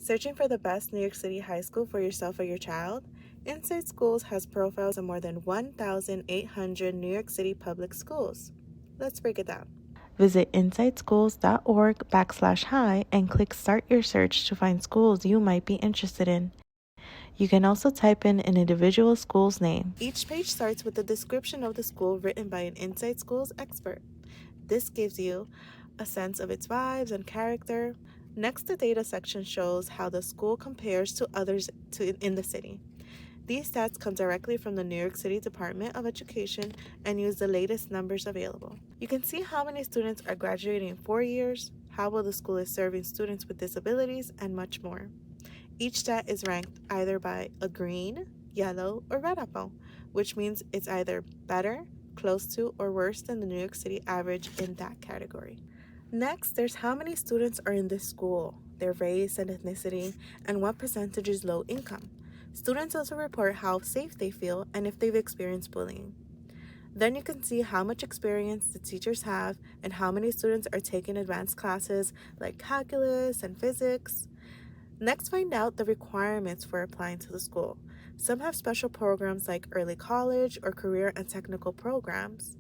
Searching for the best New York City high school for yourself or your child? InsideSchools has profiles of more than 1,800 New York City public schools. Let's break it down. Visit insideschools.org/hi and click Start Your Search to find schools you might be interested in. You can also type in an individual school's name. Each page starts with a description of the school written by an InsideSchools expert. This gives you a sense of its vibes and character. Next, the data section shows how the school compares to others in the city. These stats come directly from the New York City Department of Education and use the latest numbers available. You can see how many students are graduating in 4 years, how well the school is serving students with disabilities, and much more. Each stat is ranked either by a green, yellow, or red apple, which means it's either better, close to, or worse than the New York City average in that category. Next, there's how many students are in this school, their race and ethnicity, and what percentage is low income. Students also report how safe they feel and if they've experienced bullying. Then you can see how much experience the teachers have and how many students are taking advanced classes like calculus and physics. Next, find out the requirements for applying to the school. Some have special programs like early college or career and technical programs.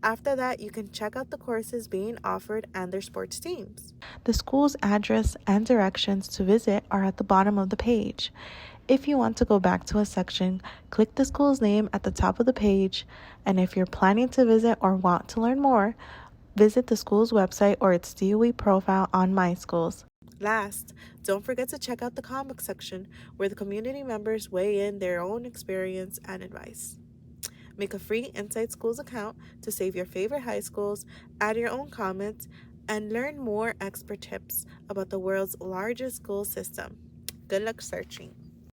After that, you can check out the courses being offered and their sports teams. The school's address and directions to visit are at the bottom of the page. If you want to go back to a section, click the school's name at the top of the page, and if you're planning to visit or want to learn more, visit the school's website or its DOE profile on MySchools. Last, don't forget to check out the comment section where the community members weigh in their own experience and advice. Make a free InsideSchools account to save your favorite high schools, add your own comments, and learn more expert tips about the world's largest school system. Good luck searching.